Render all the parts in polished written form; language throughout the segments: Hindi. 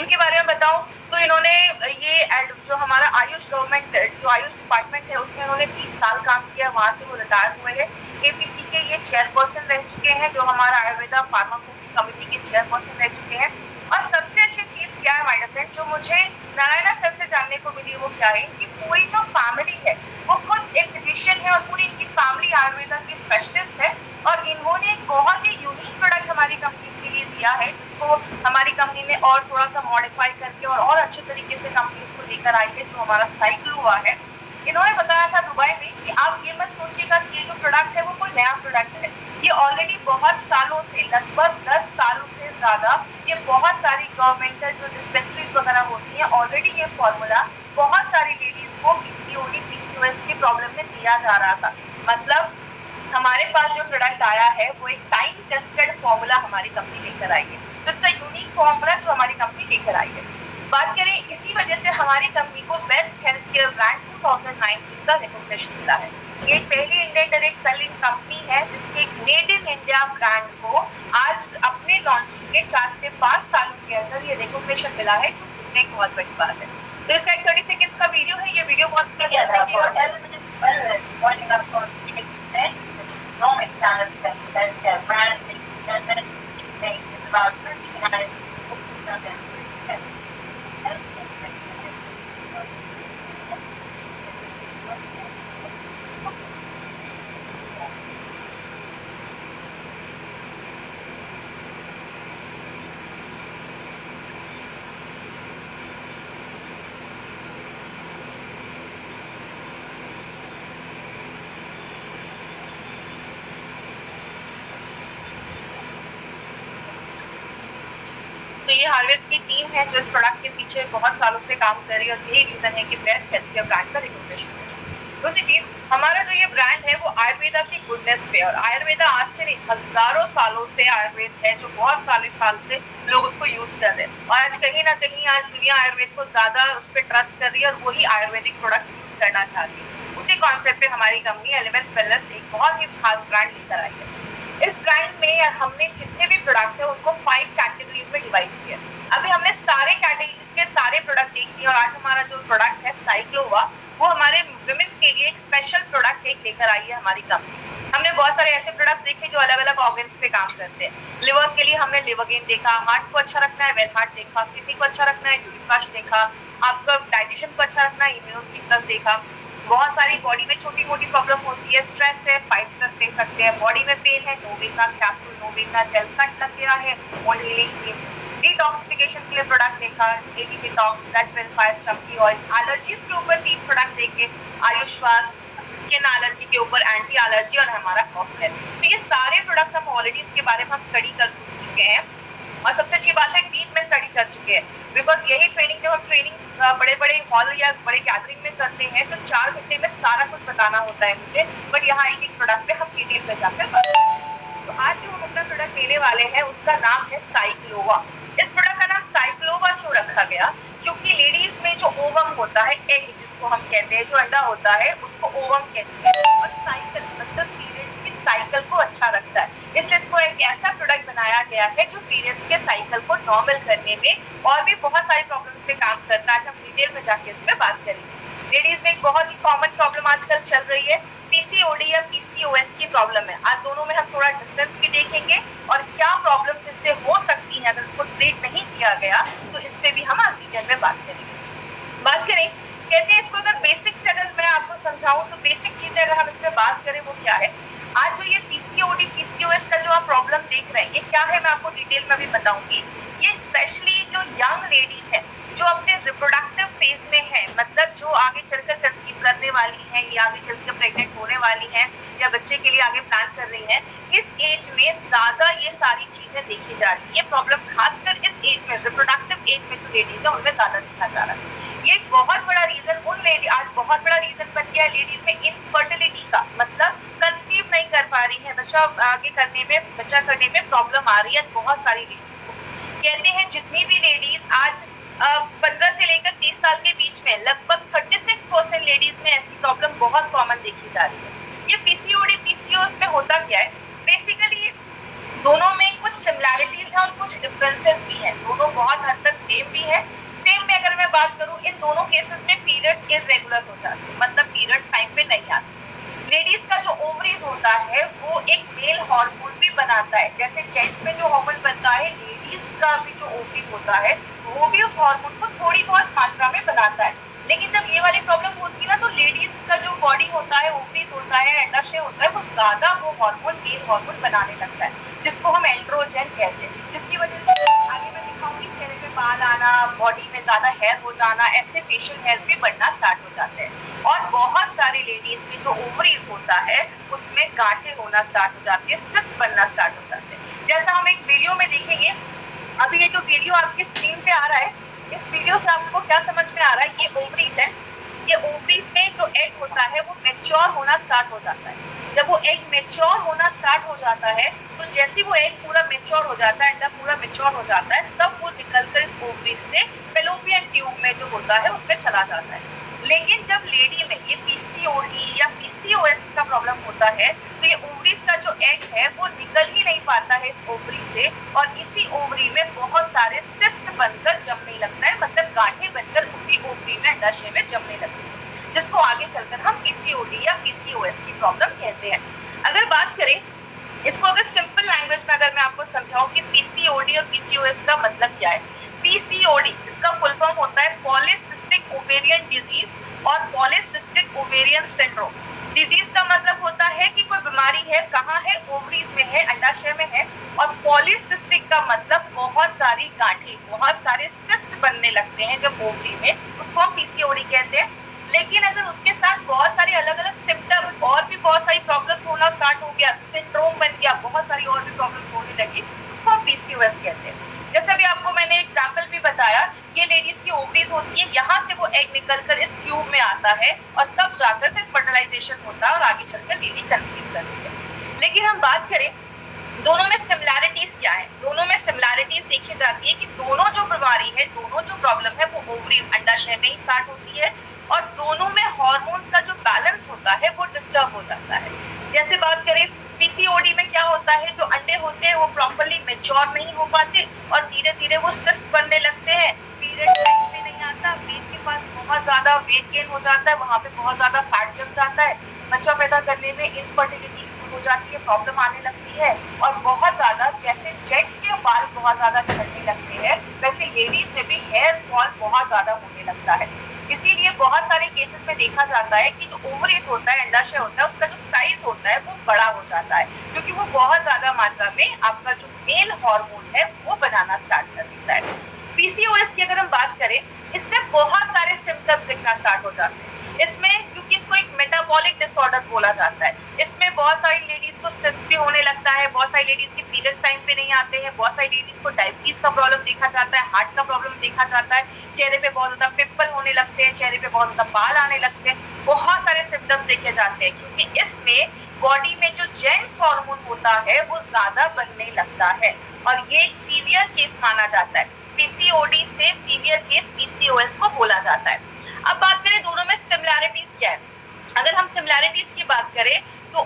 इनके बारे में बताऊं तो इन्होंने ये जो हमारा आयुष गवर्नमेंट जो आयुष डिपार्टमेंट है उसमें इन्होंने 20 साल काम किया, वहां से वो रिटायर हुए हैं। एपीसी के ये चेयरपर्सन रह चुके हैं, जो हमारा आयुर्वेदा फार्माकोपी कमेटी के चेयरपर्सन रह चुके हैं। और सबसे अच्छी चीज क्या है माय फ्रेंड, जो मुझे नारायणा सर से जानने को मिली वो क्या है कि पूरी जो फैमिली है वो खुद एक फिजिशियन है और पूरी इनकी फैमिली आयुर्वेदा की स्पेशलिस्ट है। और इन्होंने एक बहुत ही यूनिक प्रोडक्ट हमारी कंपनी के लिए दिया है, जिसको हमारी कंपनी ने और थोड़ा सा मॉडिफाई करके और अच्छे तरीके से कंपनी उसको लेकर आई है, जो हमारा साइक्लोवा है। इन्होंने बताया था दुबई में कि आप ये मत सोचिएगा कि ये जो प्रोडक्ट है वो कोई नया प्रोडक्ट है, ये ऑलरेडी बहुत सालों से, लगभग 10 सालों से ज्यादा, ये बहुत सारी गवर्नमेंटल जो डिस्पेंसरीज वगैरह होती है ऑलरेडी ये फॉर्मूला बहुत सारी लेडीज को पीसीओडी पीसीओएस की प्रॉब्लम में दिया जा रहा था। मतलब हमारे पास जो प्रोडक्ट आया है वो एक टाइम टेस्टेड फॉर्मूला हमारी कंपनी लेकर आई है, तो इट्स अ यूनिक फॉर्मूला जो हमारी कंपनी लेकर आई है। बात करें, इसी वजह से हमारी कंपनी को बेस्ट हेल्थ केयर ब्रांड 2019 का रिकॉग्निशन मिला है। ये पहली इंडियन डायरेक्ट सेलिंग कंपनी है जिसके मेड इन इंडिया ब्रांड को आज अपने लॉन्चिंग के 4 से 5 सालों के अंदर ये रिकॉग्निशन मिला है, जो एक बहुत बड़ी बात है। तो इसका एक 30 सेकंड का वीडियो है, ये वीडियो बहुत तो ये हार्वेस्ट की टीम है जो इस प्रोडक्ट के पीछे बहुत सालों से काम कर रही है और यही रीजन है कि बेस्ट हेल्थ केयर ब्रांड का रिकॉग्निशन है। दूसरी चीज, हमारा जो ये ब्रांड है वो आयुर्वेदा की गुडनेस पे, और आयुर्वेदा आज से नहीं हजारों सालों से आयुर्वेद है, जो बहुत साल से लोग उसको यूज कर रहे हैं। और आज कहीं ना कहीं आज दुनिया आयुर्वेद को ज्यादा उस पर ट्रस्ट कर रही है और वही आयुर्वेदिक प्रोडक्ट्स यूज करना चाहती है। उसी कॉन्सेप्ट पे हमारी कंपनी एलिमेंट्स वेलनेस एक बहुत ही खास ब्रांड लेकर आई है। इस ब्रांड में हमने जितने भी प्रोडक्ट्स हैं उनको 5 कैटेगरीज में डिवाइड किया। अभी हमने सारे कैटेगरीज के सारे प्रोडक्ट देख लिए और आज हमारा जो प्रोडक्ट है साइक्लोवा, वो हमारे विमेन के लिए एक स्पेशल प्रोडक्ट एक लेकर आई है हमारी कंपनी। हमने बहुत सारे ऐसे प्रोडक्ट देखे जो अलग अलग ऑर्गन्स पे काम करते हैं। लिवर के लिए हमने लिवरगेन देखा, हार्ट को अच्छा रखना है वेल हार्ट देखा, किडनी को अच्छा रखना है यूरिक फास्ट देखा, आपका डाइजेशन को अच्छा रखना है इम्यूनो देखा। बहुत सारी बॉडी में छोटी मोटी प्रॉब्लम होती है, स्ट्रेस है, फाइट स्ट्रेस दे सकते हैं, बॉडी में पेन है, Novena capsule, Novena gel cut लग गया है, वुंड हीलिंग, डिटॉक्सिफिकेशन के लिए प्रोडक्ट देखा, डेली डिटॉक्स, ब्लड प्यूरिफायर, चमकी ऑयल, एलर्जीज के ऊपर 3 प्रोडक्ट देखे, आयुश्वास, स्किन एलर्जी के ऊपर एंटी एलर्जी और हमारा कॉफ है। तो ये सारे प्रोडक्ट्स हम ऑलरेडी इसके बारे में हम स्टडी कर चुके हैं और सबसे अच्छी बात है डीप में स्टडी कर चुके हैं, बिकॉज यही ट्रेनिंग जब हम ट्रेनिंग बड़े बड़े हॉल या बड़े गैदरिंग में करते हैं तो 4 घंटे में सारा कुछ बताना होता है मुझे, बट यहाँ एक प्रोडक्ट पे हम डिटेल में जाकर बताते हैं। तो आज जो हम अपना प्रोडक्ट लेने वाले हैं उसका नाम है साइक्लोवा। इस प्रोडक्ट का नाम साइक्लोवा क्यों रखा गया? क्योंकि लेडीज में जो ओवम होता है, एग जिसको हम कहते हैं, जो अंडा होता है उसको ओवम कहते हैं, और साइकिल मतलब पीरियड्स की साइकिल को अच्छा रखता है, इसलिए इसको एक ऐसा प्रोडक्ट बनाया गया है जो पीरियड्स के साइकिल को नॉर्मल करने में और भी बहुत सारी प्रॉब्लम्स पे काम करता है। हम डिटेल में जाके इस पे बात करेंगे। लेडीज में एक बहुत ही कॉमन प्रॉब्लम आजकल चल रही है पीसीओडी या पीसीओएस की प्रॉब्लम है। आज दोनों में हम थोड़ा डिफरेंस भी देखेंगे और क्या प्रॉब्लम्स इससे हो सकती हैं अगर इसको ट्रीट नहीं किया गया, तो इस पे भी हम आज डिटेल में बात करेंगे। बात करें, कहते हैं इसको अगर बेसिक से अगर मैं आपको समझाऊं तो बेसिक चीजें अगर हम इस पे बात करें वो क्या है। आज जो ये पीसीओडी पीसीओएस का जो आप प्रॉब्लम देख रहे हैं ये क्या है, मैं आपको डिटेल में भी बताऊंगी। ये स्पेशली जो यंग लेडीज है जो अपने रिप्रोडक्टिव फेज में है, मतलब जो आगे चलकर कंसीव करने वाली हैं या आगे चलकर प्रेग्नेंट होने वाली हैं या बच्चे के लिए आगे प्लान कर रही हैं, इस एज में ज्यादा ये सारी चीजें देखी जा रही है। ये प्रॉब्लम खासकर इस एज में, रिप्रोडक्टिव एज में जो लेडीज है उनमें ज्यादा देखा जा रहा है। ये एक बहुत बड़ा रीजन उन लेडी आज बहुत बड़ा रीजन बन गया है लेडीज में इनफर्टिलिटी का, मतलब कंसीव नहीं कर पा रही है, बच्चा आगे करने में, बच्चा करने में प्रॉब्लम आ रही है बहुत सारी लेडीज को। कहते हैं जितनी भी लेडीज आज 15 से लेकर 30 साल के बीच में लगभग 36% लेडीज में ऐसी प्रॉब्लम बहुत कॉमन देखी जा रही है। ये पीसीओडी पीसीओएस में होता क्या है, बेसिकली दोनों में कुछ सिमिलैरिटीज हैं और कुछ डिफरेंसेस भी हैं, दोनों बहुत हद तक सेम भी है दोनों केसेस में पीरियड्स इरेगुलर हो जाते हैं, मतलब पीरियड्स टाइम पे नहीं आते। लेडीज का जो ओवरीज होता है वो एक मेल हार्मोन भी बनाता है, जैसे जेंट्स में जो हार्मोन बनता है लेडीज का भी जो ओवरी होता है वो भी उस हार्मोन को थोड़ी बहुत मात्रा में बनाता है। लेकिन जब ये वाली प्रॉब्लम होती है ना, तो लेडीज का जो बॉडी होता है, ओवरीज होता है, अंडाशय होता है, वो ज्यादा वो हार्मोन मेल हार्मोन बनाने लगता है, जिसको हम एंड्रोजन कहते हैं, जिसकी वजह से आगे मैं दिखाऊंगी चेहरे पे बाल आना, बॉडी में ज्यादा हेयर हो जाना, ऐसे फेशियल हेयर भी बढ़ना स्टार्ट हो जाते हैं। और बहुत सारी लेडीज में जो ओवरीज होता है उसमें गांठें होना स्टार्ट हो जाती है, सिस्ट बनना स्टार्ट हो जाते हैं। जैसा हम एक वीडियो में देखेंगे, अभी ये जो वीडियो आपकी स्क्रीन पे आ रहा है, इस वीडियो से आपको क्या समझ में आ रहा है, ये ओवरीज है। ये ओवरीज में जो एग होता है वो मैच्योर होना स्टार्ट हो जाता है। जब वो एग मैच्योर होना स्टार्ट हो जाता है, तो जैसे वो एग पूरा मैच्योर हो जाता है, अंडा पूरा मैच्योर हो जाता है, तब वो निकलकर इस ओवरीज से फैलोपियन ट्यूब में जो होता है उसमें चला जाता है। लेकिन जब लेडी में ये पीसीओडी या पीसीओएस का प्रॉब्लम होता है, तो ये ओवरीज का जो एग है वो निकल ही नहीं पाता है इस ओवरी से, और इसी ओवरी में बहुत सारे सिस्ट बनकर जमने लगता है, मतलब गांठें बनकर उसी ओवरी में अंडाशय में जमने लगती है, जिसको आगे चलकर हम पीसीओडी या पीसीओएस की प्रॉब्लम कहते हैं। अगर बात करें इसको, अगर सिंपल लैंग्वेज में अगर मैं आपको समझाऊं कि पीसीओडी और पीसीओएस का मतलब क्या है। पीसीओडी इसका फुल फॉर्म होता है पॉलीसिस्टिक ओवेरियन डिजीज और पॉलीसिस्टिक ओवेरियन सिंड्रोम। डिजीज का मतलब होता है कि कोई बीमारी है, कहाँ है, ओवरीज में है, अंडाशय में है। और पॉलीसिस्टिक का मतलब बहुत सारी गांठें, बहुत सारे सिस्ट बनने लगते हैं जब ओवरी में, उसको हम पीसीओडी कहते हैं। लेकिन अगर उसके साथ बहुत सारे अलग अलग सिम्टम्स और भी बहुत सारी प्रॉब्लम होना स्टार्ट हो गया, सिंड्रोम बन गया, बहुत सारी और भी प्रॉब्लम होने लगी, उसको हम पीसीओएस कहते हैं। जैसे अभी आपको मैंने एग्जाम्पल भी बताया, ये लेडीज की ओवरीज होती है, यहाँ से वो एग निकलकर इस ट्यूब में आता है और तब जाकर फिर फर्टिलाइजेशन होता है और आगे चलकर लेडी कंसीव करती है। लेकिन हम बात करें दोनों में सिमिलैरिटीज क्या है, दोनों में सिमिलैरिटीज देखी जाती है कि दोनों जो बीमारी है, दोनों जो प्रॉब्लम है वो ओवरीज अंडाशय में ही स्टार्ट होती है, और दोनों में हार्मोन्स का जो बैलेंस होता है वो डिस्टर्ब हो जाता है। जैसे बात करें पीसीओडी में क्या होता है, जो अंडे होते हैं वो प्रॉपर्ली मैच्योर नहीं हो पाते और धीरे धीरे वो सिस्ट बनने लगते हैं, पीरियड टाइम पे नहीं आता, पेट के पास बहुत ज्यादा वेट गेन हो जाता है, वहाँ पे बहुत ज्यादा फैट जम जाता है, बच्चा पैदा करने में इनफर्टिलिटी हो जाती है, प्रॉब्लम आने लगती है, और बहुत ज्यादा जैसे जेंट्स के बाल बहुत ज्यादा झड़ने लगते हैं, वैसे लेडीज में भी हेयर फॉल बहुत ज्यादा होने लगता है। इसीलिए बहुत सारे केसेस में देखा जाता है कि जो ओवरीज होता है, अंडाशय होता है, उसका जो साइज होता है वो बड़ा हो जाता है, क्योंकि वो बहुत ज्यादा मात्रा में आपका जो मेल हार्मोन है वो बनाना स्टार्ट कर देता है। पीसीओएस की अगर हम बात करें, इसमें बहुत सारे सिम्टम्स दिखना स्टार्ट हो जाते हैं। इसमें क्योंकि इसको एक मेटाबॉलिक डिसऑर्डर बोला जाता है, इसमें बहुत सारी लेडीज को सिस्ट भी होने लगता है, बहुत सारी लेडीज की पीरियड्स टाइम पे नहीं आते हैं, बहुत सारी लेडीज को डायबिटीज का प्रॉब्लम देखा जाता है, हार्ट का प्रॉब्लम देखा जाता है, चेहरे पे बहुत ज्यादा पिंपल होने लगते हैं, चेहरे पे बहुत ज्यादा बाल आने लगते हैं, बहुत सारे सिम्टम्स देखे जाते हैं, क्योंकि इसमें बॉडी में जो जेंट्स हार्मोन होता है वो ज्यादा बनने लगता है, और ये एक सीवियर केस माना जाता है। पीसीओडी से सीवियर केस पीसीओएस को बोला जाता है। अब बात करें दोनों में सिमिलैरिटीज क्या है। अगर हम सिमिलैरिटीज की बात करें तो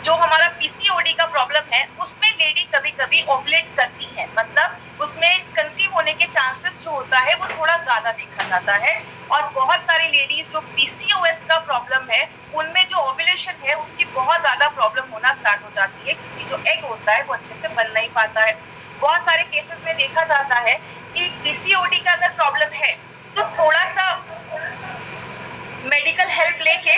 जो हमारा पीसीओडी का प्रॉब्लम है उसमें लेडी कभी कभी ओवुलेट करती है, मतलब उसमें कंसीव होने के चांसेस जो होता है वो थोड़ा ज्यादा देखा जाता है, और बहुत सारी लेडीज जो पीसीओएस का प्रॉब्लम है उनमें जो ओवुलेशन है उसकी बहुत ज्यादा प्रॉब्लम होना स्टार्ट हो जाती है, क्योंकि जो एग होता है वो अच्छे से बन नहीं पाता है। बहुत सारे केसेस में देखा जाता है कि पीसीओडी का अगर प्रॉब्लम है तो थोड़ा सा मेडिकल हेल्प लेके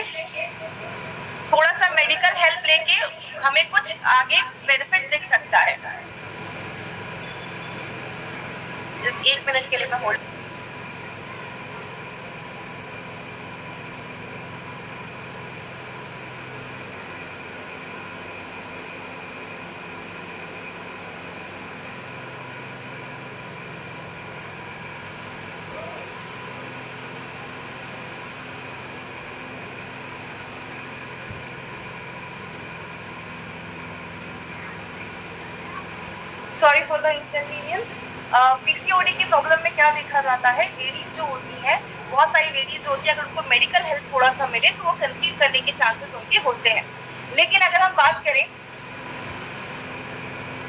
हमें कुछ आगे बेनिफिट दिख सकता है। जस्ट 1 मिनट के लिए मैं hold. Sorry for the inconvenience. PCOD की प्रॉब्लम में क्या देखा जाता है, लेडीज जो होती है, बहुत सारी लेडीज होती है, अगर उनको मेडिकल हेल्प थोड़ा सा मिले तो वो कंसीव करने के चांसेस उनके होते हैं। लेकिन अगर हम बात करें,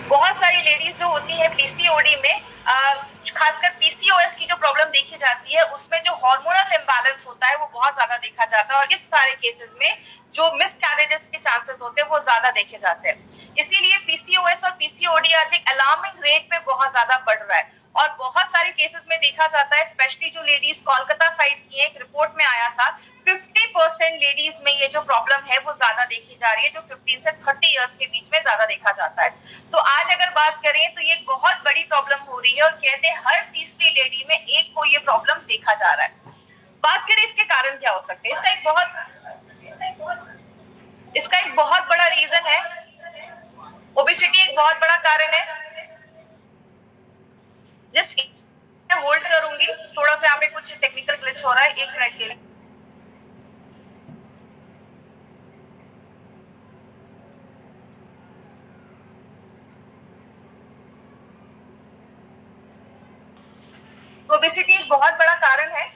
बहुत सारी लेडीज जो होती है पीसीओडी में, खासकर पीसीओएस की जो प्रॉब्लम देखी जाती है उसमें जो हार्मोनल इम्बैलेंस होता है वो बहुत ज्यादा देखा जाता है और इस सारे केसेस में जो मिसकैरेजेस के चांसेस होते हैं वो ज्यादा देखे जाते हैं। इसीलिए पीसीओएस और पीसीओडी आज एक अलार्मिंग रेट पे बहुत ज्यादा बढ़ रहा है और बहुत सारे केसेस में देखा जाता है, स्पेशली जो लेडीज कोलकाता साइड की एक रिपोर्ट में आया था 50% लेडीज में ये जो प्रॉब्लम है वो ज्यादा देखी जा रही है, जो 15 से 30 इयर्स के बीच में ज्यादा देखा जाता है। तो आज अगर बात करें तो ये बहुत बड़ी प्रॉब्लम हो रही है और कहते हैं हर तीसरी लेडी में एक को ये प्रॉब्लम देखा जा रहा है। बात करें इसके कारण क्या हो सकते हैं, इसका एक बहुत बड़ा रीजन है, ओबेसिटी एक बहुत बड़ा कारण है। जस्ट होल्ड करूंगी, थोड़ा सा यहाँ पे कुछ टेक्निकल ग्लिच हो रहा है, 1 मिनट के लिए। ओबेसिटी एक बहुत बड़ा कारण है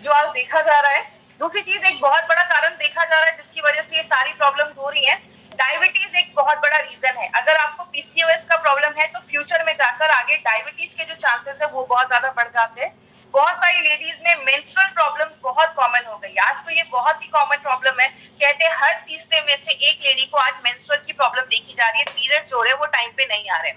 जो आज देखा जा रहा है। दूसरी चीज, एक बहुत बड़ा कारण देखा जा रहा है जिसकी वजह से ये सारी प्रॉब्लम्स हो रही हैं, डायबिटीज एक बहुत बड़ा रीजन है। अगर आपको पीसीओएस का प्रॉब्लम है तो फ्यूचर में जाकर आगे डायबिटीज के जो चांसेस है वो बहुत ज्यादा बढ़ जाते हैं। बहुत सारी लेडीज में मेंस्ट्रुअल प्रॉब्लम्स बहुत कॉमन हो गई, आज तो ये बहुत ही कॉमन प्रॉब्लम है। कहते हैं हर तीसरे में से एक लेडी को आज मेंस्ट्रुअल की प्रॉब्लम देखी जा रही है, पीरियड्स हो रहे हैं वो टाइम पे नहीं आ रहे।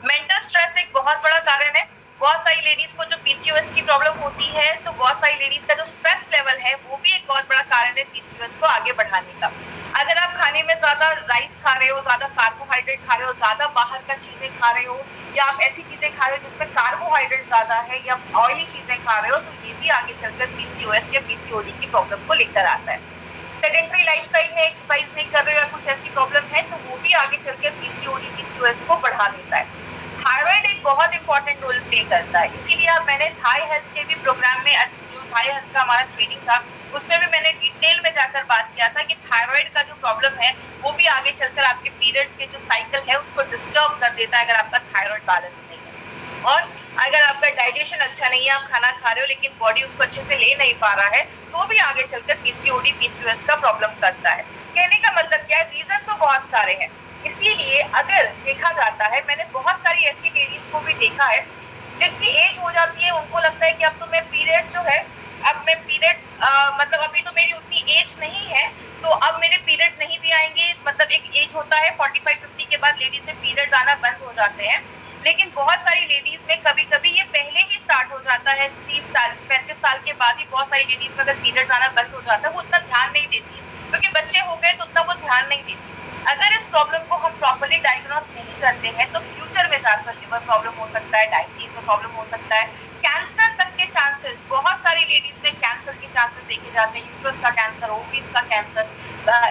मेंटल स्ट्रेस एक बहुत बड़ा कारण है। बहुत सारी लेडीज को जो पीसीओएस की प्रॉब्लम होती है तो बहुत सारी लेडीज का जो स्ट्रेस लेवल है वो भी एक बहुत बड़ा कारण है पीसीओएस को आगे बढ़ाने का। अगर आप खाने में ज्यादा राइस खा रहे हो, ज्यादा कार्बोहाइड्रेट खा रहे हो, ज्यादा बाहर का चीजें खा रहे हो या आप ऐसी चीजें खा रहे हो जिसमें कार्बोहाइड्रेट ज्यादा है या ऑयली चीजें खा रहे हो तो ये भी आगे चलकर पीसीओएस या पीसीओडी की प्रॉब्लम को लेकर आता है। सेडेंटरी लाइफस्टाइल में एक्सरसाइज नहीं कर रहे हो या कुछ ऐसी प्रॉब्लम है तो वो भी आगे चलकर पीसीओडी पीसीओएस को बढ़ा देता है। थायराइड एक बहुत इंपॉर्टेंट रोल प्ले करता है, इसीलिए अब मैंने थाई हेल्थ के भी प्रोग्राम में, जो थाई हेल्थ का हमारा ट्रेनिंग था उसमें भी मैंने डिटेल में जाकर बात किया था कि थायराइड का जो प्रॉब्लम है वो भी आगे चलकर आपके पीरियड्स के जो साइकिल है उसको डिस्टर्ब कर देता है अगर आपका थायराइड बैलेंस नहीं है। और अगर आपका डाइजेशन अच्छा नहीं है, आप खाना खा रहे हो लेकिन बॉडी उसको अच्छे से ले नहीं पा रहा है तो भी आगे चलकर पीसीओडी पीसीओएस का प्रॉब्लम करता है। कहने का मतलब क्या है, रीजन तो बहुत सारे हैं। इसीलिए अगर देखा जाता है, मैंने बहुत सारी ऐसी लेडीज को भी देखा है जिनकी एज हो जाती है, उनको लगता है कि अब तो मैं पीरियड जो है, अब मैं पीरियड मतलब अभी तो मेरी उतनी एज नहीं है तो अब मेरे पीरियड्स नहीं भी आएंगे। मतलब एक एज होता है 45-50 के बाद लेडीज में पीरियड्स आना बंद हो जाते हैं, लेकिन बहुत सारी लेडीज में कभी कभी ये पहले ही स्टार्ट हो जाता है, 30 साल 35 साल के बाद ही बहुत सारी लेडीज में अगर पीरियड्स आना बंद हो जाता है वो उतना ध्यान नहीं देती है क्योंकि बच्चे हो गए तो उतना वो ध्यान नहीं देती। अगर इस प्रॉब्लम को हम प्रॉपर्ली डायग्नोस नहीं करते हैं तो फ्यूचर में जाकर लिवर प्रॉब्लम हो सकता है, डायबिटीज में प्रॉब्लम हो सकता है, कैंसर तक के चांसेस, बहुत सारी लेडीज में कैंसर के चांसेस देखे जाते हैं, यूट्रस का कैंसर, ओवरीज का कैंसर,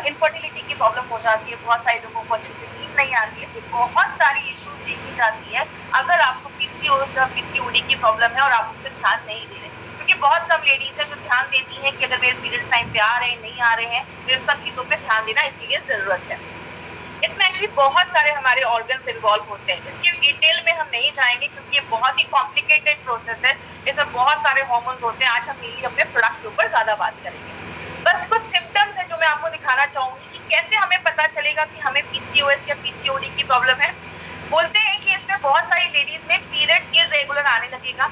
इनफर्टिलिटी की प्रॉब्लम हो जाती है, बहुत सारे लोगों को अच्छे से नींद नहीं आती है, ऐसी बहुत सारी इश्यूज देखी जाती है अगर आपको पीसीओएस या पीसीओडी की प्रॉब्लम है और आप उस पर ध्यान नहीं दे रहे। क्योंकि बहुत कम लेडीज है जो ध्यान देती हैं कि अगर मेरे पीरियड्स टाइम पे आ रहे हैं नहीं आ रहे हैं, तो इस सब चीजों पे ध्यान देना इसीलिए जरूरत है। इसमें एक्चुअली बहुत सारे हमारे ऑर्गन्स इन्वॉल्व होते हैं, इसके डिटेल में हम नहीं जाएंगे क्योंकि ये बहुत ही कॉम्प्लिकेटेड प्रोसेस है, इसमें बहुत सारे हार्मोन्स होते हैं। आज हम मेनली अपने प्रोडक्ट के ऊपर ज्यादा बात करेंगे। बस कुछ सिम्टम्स हैं जो मैं आपको दिखाना चाहूंगी कि कैसे हमें पता चलेगा कि हमें पीसीओएस या पीसीओडी की प्रॉब्लम है। बोलते हैं कि इसमें बहुत सारी लेडीज में पीरियड इर्रेगुलर आने लगेगा,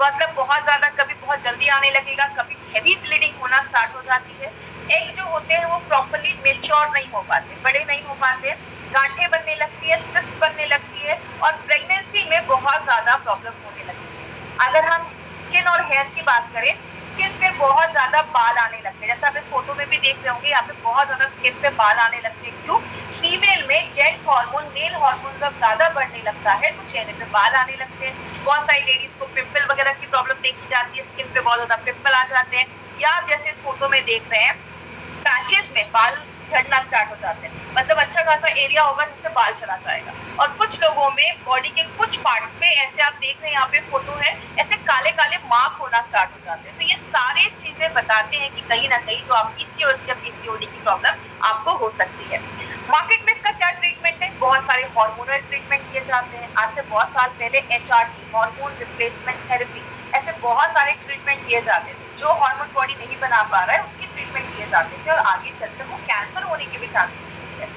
मतलब बहुत ज्यादा, कभी बहुत जल्दी आने लगेगा, कभी हेवी ब्लीडिंग होना स्टार्ट हो जाती है, एग जो होते हैं वो प्रॉपर्ली मेच्योर नहीं हो पाते, बड़े नहीं हो पाते, गांठें बनने लगती है, सिस्ट बनने लगती है और प्रेगनेंसी में बहुत ज्यादा प्रॉब्लम होने लगती है। अगर हम स्किन और हेयर की बात करें, स्किन पे बहुत ज्यादा बाल आने लगते हैं, जैसे आप इस फोटो में भी देख रहे होंगे, यहाँ पे बहुत ज्यादा स्किन पे बाल आने लगते हैं। क्यों? फीमेल में जेंट्स हार्मोन, मेल हार्मोन जब ज्यादा बढ़ने लगता है तो चेहरे पे बाल आने लगते हैं। बहुत सारी लेडीज को पिंपल वगैरह की प्रॉब्लम देखी जाती है, स्किन पे बहुत ज्यादा पिंपल आ जाते हैं, या आप जैसे इस फोटो में देख रहे हैं पैचेस में बाल झड़ना स्टार्ट हो जाते हैं, मतलब अच्छा खासा एरिया होगा जिससे बाल चला जाएगा। और कुछ लोगों में बॉडी के कुछ पार्ट्स पे, ऐसे आप देख रहे हैं यहाँ पे फोटो है, ऐसे काले काले मार्क होना स्टार्ट हो जाते हैं। तो ये सारी चीजें बताते हैं कि कहीं ना कहीं जो आप पीसीओएस या पीसीओडी की प्रॉब्लम आपको हो सकती है। मार्केट में इसका क्या ट्रीटमेंट है? बहुत सारे हार्मोनल ट्रीटमेंट किए जाते हैं। आज से बहुत साल पहले एचआरटी, हार्मोन रिप्लेसमेंट थेरेपी, ऐसे बहुत सारे ट्रीटमेंट किए जाते थे। जो हार्मोन बॉडी नहीं बना पा रहा है उसकी ट्रीटमेंट किए जाते थे और आगे चलकर वो कैंसर होने के भी चांसेस होते हैं।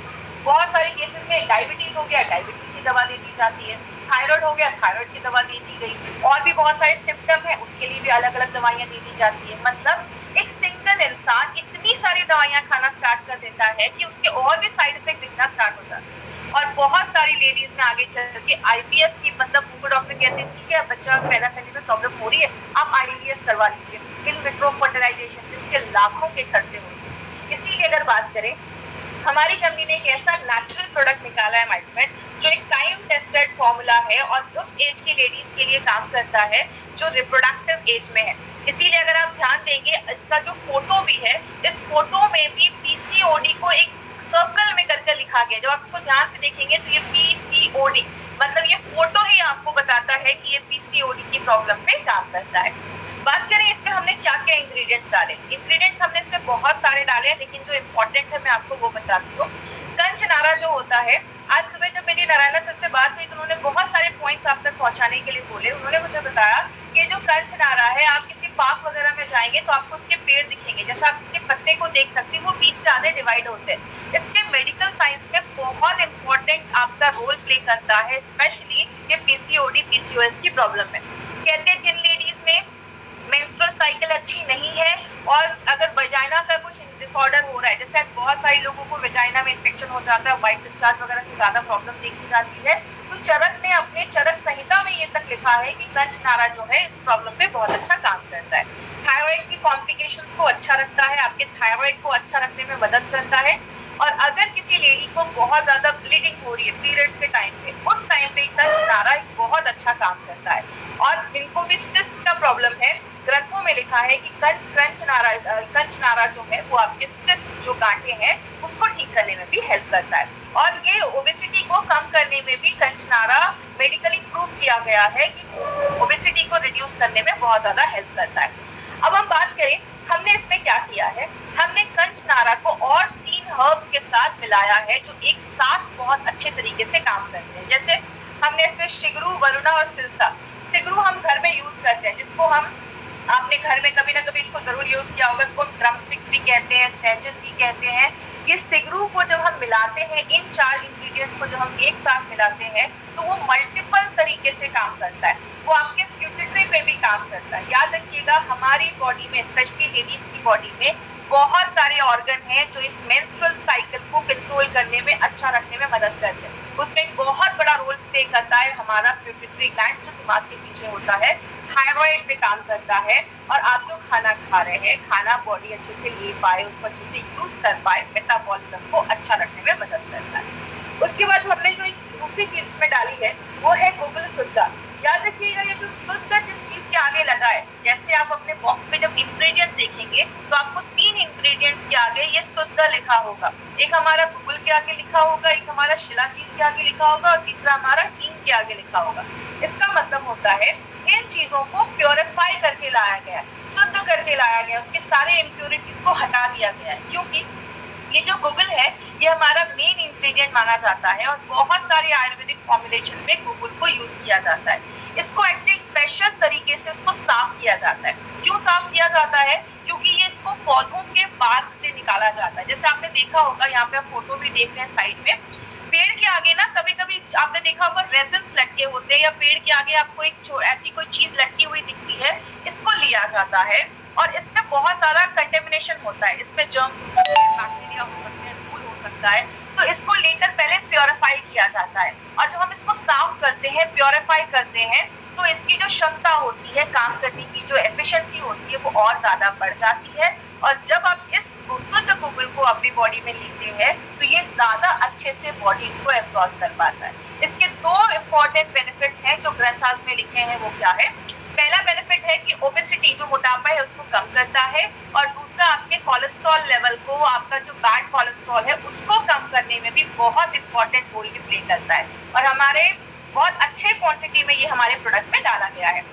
बहुत सारे केसेस में डायबिटीज हो गया, डायबिटीज की दवा दे दी जाती है। थायराइड हो गया, थायराइड की दवा दे दी गई, और भी बहुत सारे सिम्टम है उसके लिए भी अलग अलग दवाइयाँ दे दी जाती है। मतलब एक सिंगल इंसान इतनी सारी दवाइयाँ खाना स्टार्ट कर देता है कि उसके और भी साइड इफेक्ट दिखना स्टार्ट हो जाता है। और बहुत सारी लेडीज में आगे चल के IVF की, मतलब उनको डॉक्टर कहते हैं ठीक है बच्चा पैदा करने में प्रॉब्लम हो रही है, आप IVF करवा लीजिए, इन विट्रो फर्टिलाइजेशन, जिसके लाखों के खर्चे होते हैं। इसीलिए अगर बात करें, हमारी कंपनी ने एक ऐसा नेचुरल प्रोडक्ट निकाला है माइटमेट, जो एक टाइम टेस्टेड फॉर्मूला है और उस एज की लेडीज के लिए काम करता है जो रिप्रोडक्टिव एज में है। इसीलिए अगर आप ध्यान देंगे, इसका जो फोटो भी है, इस फोटो में भी PCOD को एक सर्कल में करके लिखा गया। जब आप इसको ध्यान से देखेंगे तो ये PCOD, मतलब ये फोटो ही आपको बताता है कि ये PCOD की प्रॉब्लम पे काम करता है। बात करें इसमें हमने क्या क्या इंग्रेडिएंट्स डाले। इंग्रेडिएंट्स हमने इसमें बहुत सारे डाले हैं, लेकिन जो इम्पोर्टेंट है मैं आपको वो बताती हूँ। कंचनारा जो होता है, आज सुबह जब मेरी नारायणा सर से बात हुई तो उन्होंने बहुत सारे पॉइंट्स आप तक पहुंचाने के लिए बोले। उन्होंने मुझे बताया कि जो कंचनारा है, आप किसी पार्क वगैरह में जाएंगे तो आपको उसके पेड़ दिखेंगे, जैसे आप इसके पत्ते को देख सकते हैं, वो बीच से आधे डिवाइड होते हैं। इसके मेडिकल साइंस में बहुत इंपॉर्टेंट आपका रोल प्ले करता है, स्पेशली ये PCOD PCOS की प्रॉब्लम में। कहते हैं जिन लेडीज में मेंस्ट्रुअल साइकिल अच्छी नहीं है और अगर वजाइना का कुछ डिसऑर्डर हो रहा है, जैसे बहुत सारे लोगों को वजाइना में इन्फेक्शन हो जाता है, व्हाइट डिस्चार्ज वगैरह की ज्यादा प्रॉब्लम देखी जाती है, तो चरक ने अपने चरक संहिता में ये तक लिखा है कि कंचनारा जो है इस प्रॉब्लम पे बहुत अच्छा काम करता है। थायराइड की कॉम्प्लिकेशंस को अच्छा रखता है, आपके थायराइड को अच्छा रखने में मदद करता है। और अगर किसी लेडी को बहुत ज्यादा ब्लीडिंग हो रही है पीरियड्स के टाइम पे, उस टाइम पे कंचनारा एक बहुत अच्छा काम करता है। और जिनको भी सिस्ट का प्रॉब्लम है, ग्रंथों में लिखा है कि कंचनारा जो है वो आपके सिस्ट जो गांठें हैं उसको ठीक करने में भी हेल्प करता है। और ये ओबेसिटी को कम करने में भी कंचनारा मेडिकली प्रूव किया गया है कि ओबेसिटी को रिड्यूस करने में बहुत ज्यादा हेल्प करता है। अब हम बात करें हमने इसमें क्या किया है, हमने कंचनारा को और 3 हर्ब्स के साथ मिलाया है जो एक साथ बहुत अच्छे तरीके से काम करते हैं। जैसे हमने इसमें शिगरू, वरुणा और सिलसा। शिगरू हम घर में यूज करते हैं, जिसको हम, आपने घर में कभी ना कभी इसको जरूर यूज किया होगा, इसको ड्रम स्टिक्स भी कहते हैं, सैजेस भी कहते हैं। ये सिगरू को जब हम मिलाते हैं, इन 4 इंग्रेडिएंट्स को जब हम एक साथ मिलाते हैं तो वो मल्टीपल तरीके से काम करता है, वो आपके प्यूबिट्री पे भी काम करता है। याद रखिएगा, हमारी बॉडी में, स्पेशली लेडीज की बॉडी में बहुत सारे ऑर्गन हैं जो इस मेंस्ट्रुअल साइकिल को कंट्रोल करने में, अच्छा रखने में मदद करते हैं। उसमें एक बहुत बड़ा रोल प्ले करता है हमारा प्यूबिट्री ग्लैंड, जो दिमाग के पीछे होता है, थायराइड पे काम करता है। और आप जो खाना खा रहे हैं, खाना बॉडी अच्छे से ले पाए, उसको अच्छे से यूज कर पाए, मेटाबॉलिज्म को अच्छा रखने में मदद करता है। उसके बाद हमने जो दूसरी चीज में डाली है वो है गुगल शुद्धा। याद रखिएगा, ये जो शुद्ध जिस चीज के आगे लगा है, जैसे आप अपने बॉक्स में जब इंग्रेडिएंट देखेंगे तो आपको 3 इंग्रेडिएंट्स के आगे ये शुद्ध लिखा होगा। एक हमारा गुगल के आगे लिखा होगा, एक हमारा शिलाजीत के आगे लिखा होगा और तीसरा हमारा हींग के आगे लिखा होगा। इसका मतलब होता है इन चीजों को प्योरीफाई करके लाया गया, शुद्ध करके लाया गया, उसके सारे इम्प्योरिटीज को हटा दिया गया है। क्योंकि ये जो गुगल है ये हमारा मेन इंग्रेडिएंट माना जाता है और बहुत सारे आयुर्वेदिक फॉर्मुलेशन में गुगल को यूज किया जाता है। इसको एक्चुअली स्पेशल तरीके से उसको साफ किया जाता है। क्यों साफ किया जाता है? क्योंकि ये इसको पौधों के बार्क से निकाला जाता है। जैसे आपने देखा होगा, यहाँ पे आप फोटो भी देख रहे हैं साइड में, पेड़ के आगे ना कभी कभी आपने देखा होगा रेजिन्स लटके होते हैं, या पेड़ के आगे आपको एक ऐसी कोई चीज लटकी हुई दिखती है, इसको लिया जाता है और इसमें बहुत सारा कंटेमिनेशन होता है, इसमें जर्म, बैक्टीरिया हो सकते हैं, धूल हो सकता है, तो इसको लेकर पहले प्योरीफाई किया जाता है। और जब हम इसको साफ करते हैं, प्योरीफाई करते हैं, तो इसकी जो क्षमता होती है, काम करने की जो एफिशिएंसी होती है, वो और ज्यादा बढ़ जाती है। और जब आप इस शुद्ध गुगल को अपनी बॉडी में लेते हैं तो ये ज्यादा अच्छे से बॉडी इसको एब्जॉर्ब कर पाता है। इसके 2 इंपॉर्टेंट बेनिफिट्स हैं जो ग्रंथास में लिखे हैं, वो क्या है? पहला बेनिफिट है कि ओबेसिटी, जो मोटापा है, उसको कम करता है, और दूसरा आपके कोलेस्ट्रॉल लेवल को, आपका जो बैड कोलेस्ट्रॉल है उसको कम करने में भी बहुत इंपॉर्टेंट रोल प्ले करता है। और हमारे बहुत अच्छे क्वांटिटी में ये हमारे प्रोडक्ट में डाला गया है।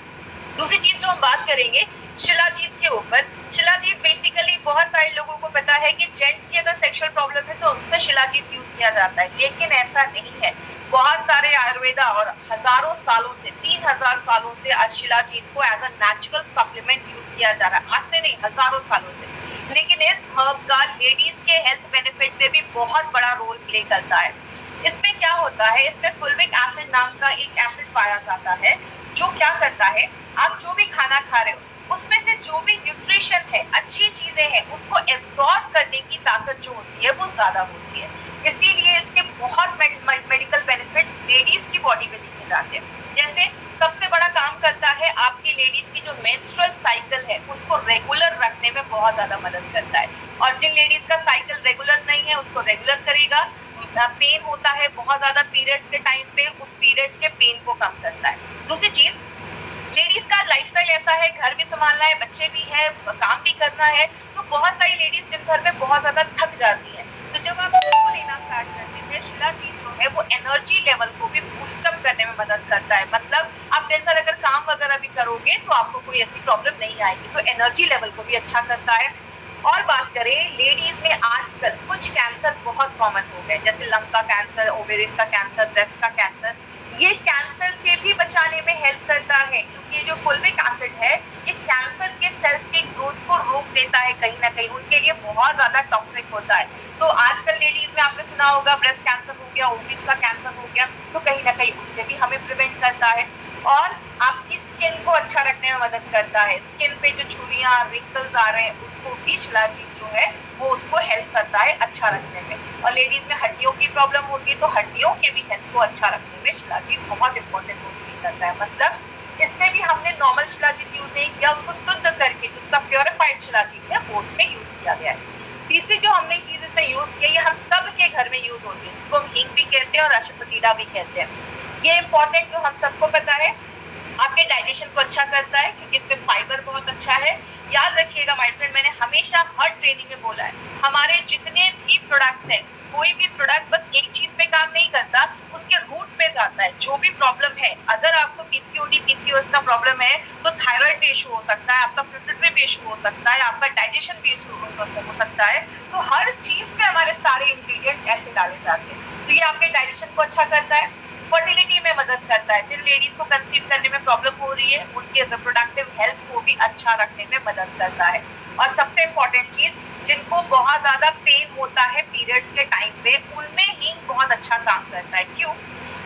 दूसरी चीज जो हम बात करेंगे शिलाजीत के ऊपर। शिलाजीत बेसिकली बहुत सारे लोगों को पता है कि जेंट्स की अगर सेक्सुअल प्रॉब्लम है तो उसमें शिलाजीत यूज किया जाता है, लेकिन ऐसा नहीं है। बहुत सारे आयुर्वेदा और हजारों सालों से, 3000 सालों से आज शिलाजीत को as a natural supplement use किया जा रहा है, आज से नहीं, हजारों सालों से। लेकिन इस हर्ब का लेडीज के हेल्थ बेनिफिट में भी बहुत बड़ा रोल प्ले करता है। इसमें क्या होता है, इसमें फुल्विक एसिड नाम का एक एसिड पाया जाता है जो क्या करता है, आप जो भी खाना खा रहे हो उसमें से जो भी न्यूट्रिशन है, अच्छी चीजें हैं, उसको एब्जॉर्ब करने की ताकत जो होती है वो ज्यादा होती है। इसीलिए इसके बहुत मेडिकल बेनिफिट्स लेडीज की बॉडी में दिखे जाते हैं। जैसे सबसे बड़ा काम करता है आपकी लेडीज की जो मेंस्ट्रुअल साइकिल है उसको रेगुलर रखने में बहुत ज्यादा मदद करता है, और जिन लेडीज का साइकिल रेगुलर नहीं है उसको रेगुलर करेगा। पेन होता है बहुत ज्यादा पीरियड्स के टाइम पे, उस पीरियड्स के पेन को कम करता है। दूसरी चीज, लेडीज का लाइफस्टाइल ऐसा है, घर भी संभालना है, बच्चे भी है, काम भी करना है, तो बहुत सारी लेडीज दिन भर में बहुत ज्यादा थक जाती है। तो जब आप इसको लेना स्टार्ट करते हैं, शिलाजीत जो है वो एनर्जी लेवल को भी बूस्टअप करने में मदद करता है। मतलब आप दिन भर अगर काम वगैरह भी करोगे तो आपको कोई ऐसी प्रॉब्लम नहीं आएगी, तो एनर्जी लेवल को भी अच्छा करता है। और बात करें लेडीज में, आजकल कुछ कैंसर बहुत कॉमन हो गए, जैसे लंग का कैंसर, ओवेरियन का कैंसर, ब्रेस्ट का कैंसर। ये कैंसर से भी बचाने में हेल्प करता है, क्योंकि जो फुल्विक एसिड है ये कैंसर के सेल्स के ग्रोथ को रोक देता है, कहीं ना कहीं उनके लिए बहुत ज्यादा टॉक्सिक होता है। तो आजकल लेडीज में आपने सुना होगा ब्रेस्ट कैंसर हो गया, ओवरीज का कैंसर हो गया, तो कहीं ना कहीं उससे भी हमें प्रिवेंट करता है। और आपकी स्किन को अच्छा रखने में मदद करता है। स्किन पे जो छुरियां, रिंकल्स आ रहे हैं उसको भी शिलाजीत जो है वो उसको हेल्प करता है अच्छा रखने में। और लेडीज में हड्डियों की प्रॉब्लम होती है तो हड्डियों के भी हेल्थ को अच्छा रखने में शिलाजीत बहुत इंपॉर्टेंट रोल करता है। मतलब इसमें भी हमने नॉर्मल शिलाजीत यूज नहीं किया, उसको शुद्ध करके जिसका प्योरिफाइड शिलाजीत है वो उसमें यूज किया गया है। तीसरी जो हमने चीज इसमें यूज की है, ये हम सब के घर में यूज होती है, जिसको हम हींग भी कहते हैं और अशफतीड़ा भी कहते हैं। ये इंपॉर्टेंट जो हम सबको पता है, आपके डाइजेशन को अच्छा करता है क्योंकि इसमें फाइबर बहुत अच्छा है। याद रखिएगा माय फ्रेंड, मैंने हमेशा हर ट्रेनिंग में बोला है, हमारे जितने भी प्रोडक्ट्स हैं, कोई भी प्रोडक्ट बस एक चीज पे काम नहीं करता, उसके रूट पे जाता है। जो भी प्रॉब्लम है, अगर आपको पीसीओडी पीसीओएस का प्रॉब्लम है तो थायराइड भी इशू हो सकता है, आपका पिट्यूटरी भी इशू हो सकता है, आपका डाइजेशन भी इशू हो सकता है। तो हर चीज पे हमारे सारे इंग्रेडिएंट्स ऐसे डाले जाते हैं। तो ये आपके डाइजेशन को अच्छा करता है, फर्टिलिटी में मदद करता है। जिन लेडीज को कंसीव करने में प्रॉब्लम हो रही है उनके रिप्रोडक्टिव हेल्थ को भी अच्छा रखने में मदद करता है। और सबसे इम्पोर्टेंट चीज, जिनको बहुत ज्यादा पेन होता है पीरियड्स के टाइम पे, उनमें हींग बहुत अच्छा काम करता है। क्यों?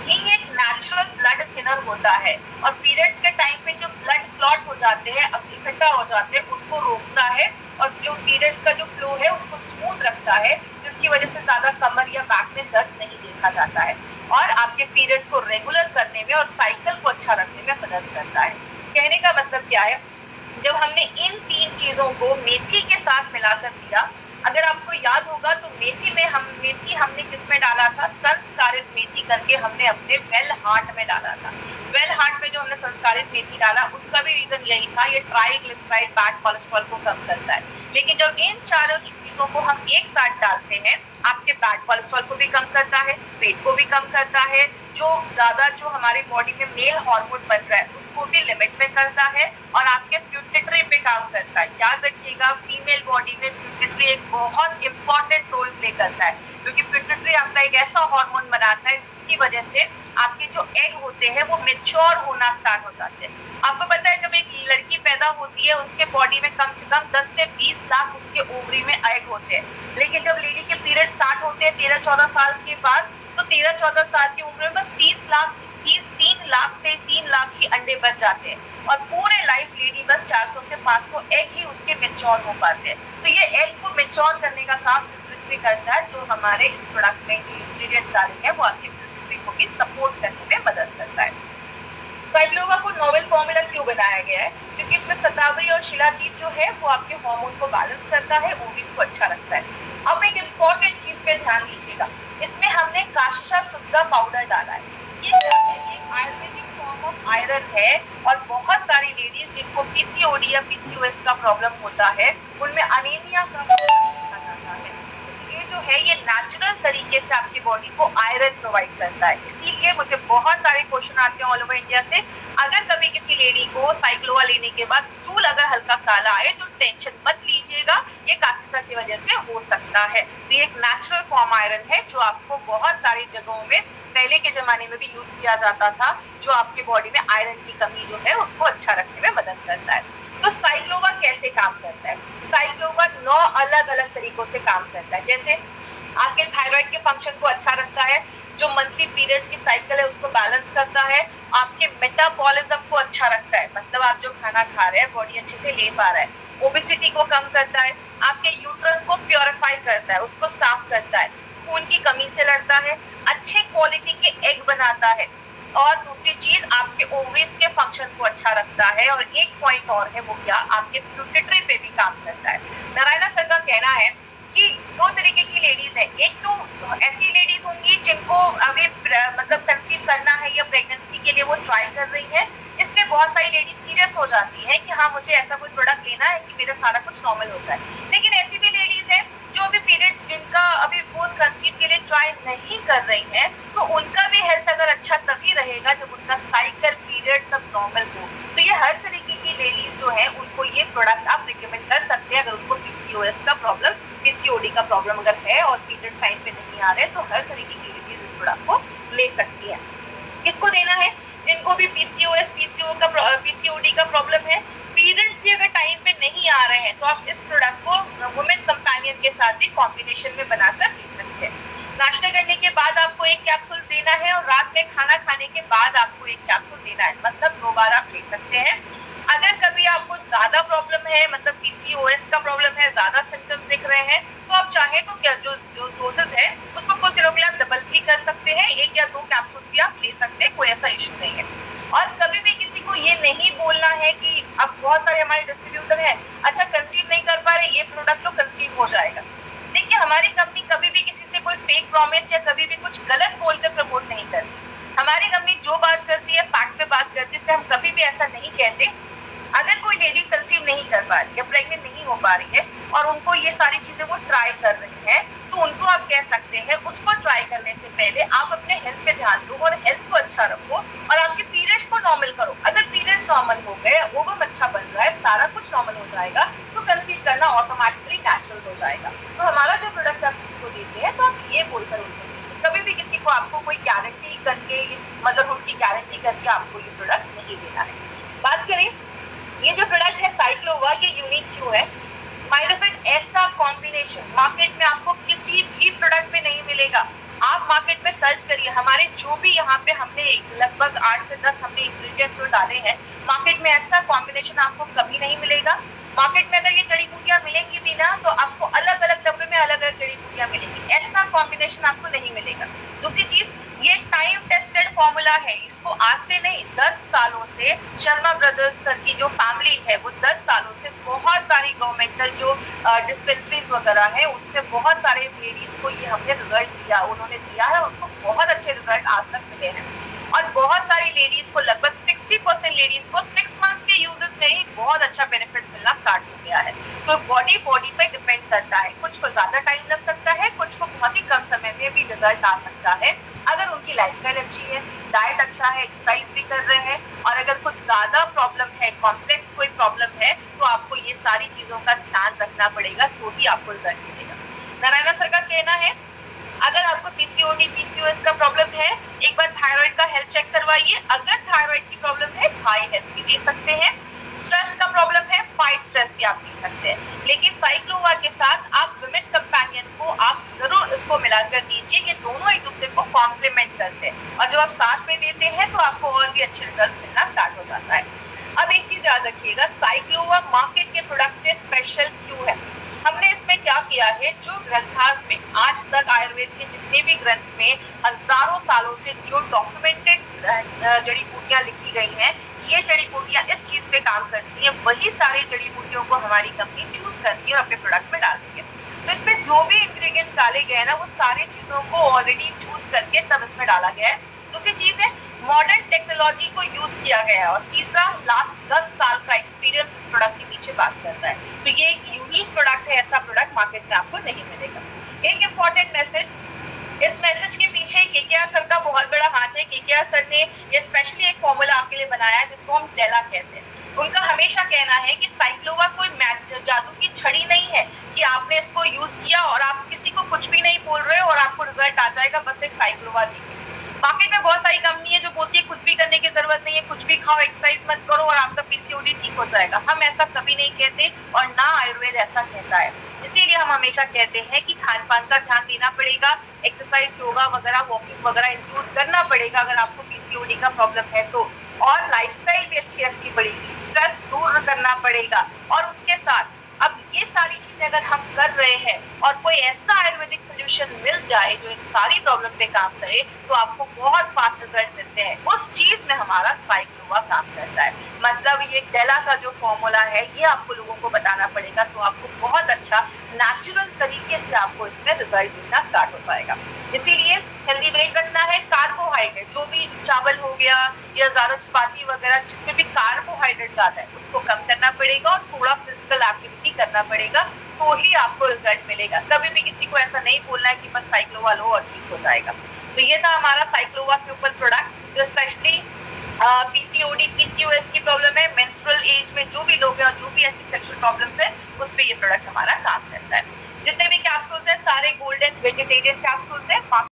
हींग एक नेचुरल ब्लड थिनर होता है और पीरियड्स के टाइम पे जो ब्लड क्लॉट हो जाते हैं, इकट्ठा हो जाते हैं, उनको रोकता है और जो पीरियड्स का जो फ्लो है उसको स्मूथ रखता है, जिसकी वजह से ज्यादा कमर या बैक में दर्द नहीं देखा जाता है और आपके पीरियड्स को रेगुलर करने में और साइकिल को अच्छा रखने में मदद करता है। कहने का मतलब क्या है, जब हमने इन तीन चीजों को मेथी के साथ मिलाकर दिया, अगर आपको याद होगा तो मेथी हमने किसमें डाला था, संस्कारित मेथी करके हमने अपने वेल हार्ट में डाला था। वेल हार्ट में जो हमने संस्कारित मेथी डाला उसका भी रीजन यही था, ये ट्राइग्लिसराइड बैड कोलेस्ट्रॉल को कम करता है। लेकिन जब इन चारों चीजों को हम एक साथ डालते हैं, आपके बैड कोलेस्ट्रॉल को भी कम करता है, पेट को भी कम करता है, जो हमारी बॉडी में मेल हार्मोन बन रहा है उसको भी लिमिट में करता है और आपके प्यूटिटरी पे काम करता है। याद रखिएगा, फीमेल बॉडी में प्यूटिटरी एक बहुत इंपॉर्टेंट रोल प्ले करता है, क्योंकि प्यूटिटरी आपका एक ऐसा हार्मोन बनाता है जिसकी वजह से आपके जो एग होते हैं वो मेच्योर होना स्टार्ट हो जाते हैं। आपको पता है जब एक लड़की पैदा होती है उसके बॉडी में कम से कम 10 से 20 लाख उसके ओवरी में एग होते हैं, लेकिन जब लेडी के पीरियड स्टार्ट होते हैं 13-14 साल के बाद, तो 13-14 साल की उम्र में बस 3 लाख से 3 लाख ही अंडे बच जाते हैं और पूरे लाइफ लेडी बस 400 से 500 एग ही उसके मेच्योर हो पाते हैं। तो ये एग को मेच्योर करने का काम प्यूटिटरी करता है, जो हमारे इस प्रोडक्ट में जो इंग्रेडिएंट्स डाले हैं वो आपके प्यूटिटरी को भी सपोर्ट करने में मदद करता है। साइक्लोवा को नोवेल फॉर्मूला क्यों बनाया गया है? क्योंकि इसमें शतावरी और शिलाजीत जो है वो आपके हार्मोन को बैलेंस करता है, ओवरीज को अच्छा रखता है। अब एक इम्पॉर्टेंट चीज पे ध्यान दीजिएगा, इसमें हमने काशिशा शुद्धा पाउडर डाला है। ये एक आयुर्वेदिक फॉर्म ऑफ आयरन है और बहुत सारी लेडीज जिनको पीसीओडी या पीसीओएस का प्रॉब्लम होता है उनमें अनीमिया का देखा जाता है। ये जो है ये नेचुरल तरीके से आपकी बॉडी को आयरन प्रोवाइड करता है। इसीलिए मुझे बहुत सारे क्वेश्चन आते हैं ऑल ओवर इंडिया से, अगर कभी किसी लेडी को साइक्लोवा लेने के बाद स्टूल अगर हल्का काला आए तो टेंशन मत लीजिएगा, ये काशिशा की वजह से हो सकता है। तो ये एक नेचुरल फॉर्म आयरन है जो आपको बहुत सारी जगहों में पहले के जमाने में भी यूज किया जाता था, जो आपकी बॉडी में आयरन की कमी जो है उसको अच्छा रखने में मदद करता है। तो साइक्लोवा कैसे काम करता है? साइक्लोवा 9 अलग अलग तरीकों से काम करता है। जैसे आपके थायराइड के फंक्शन को अच्छा रखता है, जो मंथली पीरियड्स की साइकिल है उसको बैलेंस करता है, आपके मेटाबॉलिज्म को अच्छा रखता है, मतलब आप जो खाना खा रहे हैं बॉडी अच्छे से ले पा रहा है, ओबेसिटी को कम करता है, आपके यूट्रस को प्योरीफाई करता है, उसको साफ करता है, खून की कमी से लड़ता है, अच्छे क्वालिटी के एग बनाता है, और दूसरी चीज आपके ओवरीज के फंक्शन को अच्छा रखता है, और एक पॉइंट और है वो क्या, आपके प्यूपिट्री पे भी काम करता है। नारायणा सर का कहना है कि दो तरीके की लेडीज है, एक तो ऐसी लेडीज होंगी जिनको अभी मतलब कंसीव करना है या प्रेगनेंसी के लिए वो ट्राई कर रही है, इसलिए बहुत सारी लेडीज सीरियस हो जाती है कि हाँ मुझे ऐसा कोई प्रोडक्ट लेना है कि मेरा सारा कुछ नॉर्मल होता है। लेकिन ऐसी भी लेडीज है जो अभी पीरियड्स जिनका अभी वो कंसीव के लिए ट्राई नहीं कर रही है, तो उनका भी हेल्थ अगर अच्छा तभी रहेगा जब उनका साइकिल पीरियड सब नॉर्मल हो। तो ये हर तरीके की लेडीज जो है उनको ये प्रोडक्ट आप रिकमेंड कर सकते हैं। अगर उनको पीसीओएस का प्रॉब्लम, पीसीओडी का प्रॉब्लम अगर है और पीरियड टाइम पे नहीं आ रहे, तो हर तरीके की लेडीज इस प्रोडक्ट को ले सकती है। किसको देना है? जिनको भी पीसीओएस, पीसीओडी का प्रॉब्लम है, पीरियड्स भी अगर टाइम पे नहीं आ रहे हैं, तो आप इस प्रोडक्ट को वुमेन कंपेनियन के साथ भी कॉम्बिनेशन में बनाकर ले सकते हैं। नाश्ता करने के बाद आपको एक कैप्सूल देना है और रात में खाना खाने के बाद आपको एक कैप्सूल देना है, मतलब 2 बार आप ले सकते हैं। अगर कभी आपको ज्यादा प्रॉब्लम है, मतलब पीसीओएस का प्रॉब्लम है, ज्यादा सिम्टम्स दिख रहे हैं, तो आप चाहे तो क्या जो डोजेस है उसको कुछ दिनों के लिए आप डबल भी कर सकते हैं, 1 या 2 कैप्सूल भी आप ले सकते हैं, कोई ऐसा इशू नहीं है। और कभी भी किसी को ये नहीं बोलना है कि अब बहुत सारे हमारे डिस्ट्रीब्यूटर हैं, अच्छा कंसीव नहीं कर पा रहे, ये प्रोडक्ट तो कंसीव हो जाएगा। देखिए हमारी कंपनी कभी भी किसी से कोई फेक प्रॉमिस या कभी भी कुछ गलत बोलकर प्रमोट नहीं करती। हमारी कंपनी जो बात करती है फैक्ट पे बात करती है, हम कभी भी ऐसा नहीं कहते। अगर कोई लेडी कंसीव नहीं कर पा रही है, प्रेग्नेंट नहीं हो पा रही है और उनको ये सारी चीजें वो ट्राई कर रही है, तो उनको आप कह सकते हैं उसको ट्राई करने से पहले आप अपने हेल्थ पे ध्यान दो और हेल्थ को अच्छा रखो और आपके पीरियड्स को नॉर्मल करो। अगर पीरियड्स नॉर्मल हो गए, ओवम अच्छा बन रहा है, सारा कुछ नॉर्मल हो जाएगा, तो कंसीव करना ऑटोमेटिकली नेचुरल हो जाएगा। तो हमारा जो प्रोडक्ट आप किसी को देते हैं तो आप ये बोलकर उनको कभी भी किसी को आपको कोई गारंटी करके, मदरहुड की गारंटी करके आपको ये प्रोडक्ट नहीं देना है। बात करें ये जो प्रोडक्ट है साइक्लोवा, ये यूनिक क्यों है? माइडोफिट ऐसा कॉम्बिनेशन मार्केट में आपको किसी भी प्रोडक्ट में नहीं मिलेगा। आप मार्केट में सर्च करिए, हमारे जो भी यहाँ पे हमने लगभग 8 से 10 हमने इंग्रेडिएंट जो डाले हैं, मार्केट में ऐसा कॉम्बिनेशन आपको कभी नहीं मिलेगा। मार्केट में अगर ये जड़ी बूटियां मिलेंगी भी ना, तो आपको अलग अलग डब्बे में अलग अलग जड़ी बूटियां मिलेंगी, ऐसा कॉम्बिनेशन आपको नहीं मिलेगा। दूसरी चीज, ये टाइम टेस्टेड फॉर्मूला है, इसको आज से नहीं 10 सालों से शर्मा ब्रदर्स सर की जो फैमिली है वो 10 सालों से बहुत सारी गवर्नमेंटल जो डिस्पेंसरीज वगैरह है उसमें बहुत सारे लेडीज को ये हमने रिजल्ट दिया, उन्होंने दिया है, उनको बहुत अच्छे रिजल्ट आज तक मिले हैं। और बहुत सारी लेडीज को, लगभग 60% लेडीज को 6 मंथ्स के यूजेस में ही बहुत अच्छा बेनिफिट मिलना स्टार्ट हो गया है। तो बॉडी पे डिपेंड करता है, कुछ को ज्यादा टाइम लग सकता है, कुछ को बहुत ही कम समय में भी रिजल्ट आ सकता है अगर उनकी लाइफस्टाइल अच्छी है, डाइट अच्छा है, एक्सरसाइज भी कर रहे हैं। और अगर कुछ ज्यादा प्रॉब्लम है, कॉम्प्लेक्स कोई प्रॉब्लम है, तो आपको ये सारी चीजों का ध्यान रखना पड़ेगा, तो ही आपको रिजल्ट मिलेगा। नारायणा सर का कहना है अगर आपको पीसीओडी, पीसीओएस का प्रॉब्लम है, एक बार थायराइड का हेल्थ चेक करवाइए। अगर थायराइड की प्रॉब्लम है, हाई हेल्थ भी दे सकते हैं। स्ट्रेस का प्रॉब्लम है, फाइट स्ट्रेस भी आप दे सकते हैं। लेकिन साइक्लोवा के साथ आप वुमेन कंपेनियन को आप जरूर इसको मिलाकर दीजिए, कि दोनों एक दूसरे को कॉम्प्लीमेंट करते हैं, और जब आप साथ में देते हैं तो आपको और भी अच्छे रिजल्ट मिलना स्टार्ट हो जाता है। अब एक चीज याद रखिएगा, साइक्लोवा मार्केट के प्रोडक्ट से स्पेशल क्यों है? हमने इसमें क्या किया है, जो ग्रंथास में आज तक आयुर्वेद के जितने भी ग्रंथ में हजारों सालों से जो डॉक्यूमेंटेड जड़ी बूटियां लिखी गई हैं, ये जड़ी बूटियां इस चीज पे काम करती हैं, वही सारी जड़ी बूटियों को हमारी कंपनी चूज करती है और अपने प्रोडक्ट में डालती है। तो इसमें जो भी इंग्रेडिएंट्स डाले गए हैं ना, वो सारी चीजों को ऑलरेडी चूज करके तब इसमें डाला गया है। दूसरी चीज है, मॉडर्न टेक्नोलॉजी को यूज किया गया है। और तीसरा, लास्ट 10 साल का एक्सपीरियंस प्रोडक्ट के पीछे बात करता है। तो ये एक यूनिक प्रोडक्ट है, ऐसा प्रोडक्ट मार्केट में आपको नहीं मिलेगा। एक इम्पॉर्टेंट मैसेज, इस मैसेज के पीछे केकेआर सर का बहुत बड़ा हाथ है। केकेआर सर ने ये स्पेशली एक फॉर्मूला आपके लिए बनाया है जिसको हम डेला कहते हैं। उनका हमेशा कहना है कि साइक्लोवा कोई जादू की छड़ी नहीं है कि आपने इसको यूज किया और आप किसी को कुछ भी नहीं बोल रहे हो और आपको रिजल्ट आ जाएगा, बस एक साइक्लोवा लीजिए। मार्केट में बहुत सारी कंपनी है जो बोलती है कुछ भी करने की जरूरत नहीं है, कुछ भी खाओ, एक्सरसाइज मत करो और आपका पीसीओडी ठीक हो जाएगा। हम ऐसा कभी नहीं कहते और ना आयुर्वेद ऐसा कहता है। इसीलिए हम हमेशा कहते हैं कि खान पान का ध्यान देना पड़ेगा, एक्सरसाइज, योगा वगैरह, वॉकिंग वगैरह इंक्लूड करना पड़ेगा अगर आपको पीसीओडी का प्रॉब्लम है तो, और लाइफस्टाइल भी अच्छी रखनी पड़ेगी, स्ट्रेस दूर करना पड़ेगा। और उसके साथ अब ये सारी चीजें अगर हम कर रहे हैं और कोई ऐसा आयुर्वेदिक सोल्यूशन मिल जाए जो इन सारी प्रॉब्लम पे काम करे तो आपको बहुत फास्ट रिजल्ट मिलते हैं। उस चीज में हमारा साइक्लोवा काम करता है। मतलब ये डेला का जो फॉर्मूला है ये आपको लोगों को बताना पड़ेगा, तो आपको बहुत अच्छा नेचुरल तरीके से आपको इसमें रिजल्ट मिलना स्टार्ट हो पाएगा। इसीलिए हेल्दी वेट रखना है, कार्बोहाइड्रेट जो भी चावल हो गया या ज्यादा चपाती वगैरह जिसमें भी कार्बोहाइड्रेट ज्यादा है उसको कम करना पड़ेगा और थोड़ा फिजिकल एक्टिविटी करना पड़ेगा, तो ही आपको रिजल्ट मिलेगा। कभी भी किसी को ऐसा नहीं बोलना है कि बस साइक्लोवा लो और ठीक हो जाएगा। तो ये था हमारा साइक्लोवा के ऊपर प्रोडक्ट, जो स्पेशली पीसीओडी, पीसीओएस की प्रॉब्लम है, मेंस्ट्रुअल एज में जो भी लोग हैं और जो भी ऐसी सेक्सुअल प्रॉब्लम्स है उस पे ये प्रोडक्ट हमारा काम करता है। जितने भी कैप्सूल्स हैं सारे गोल्डन वेजिटेरियन कैप्सूल्स हैं।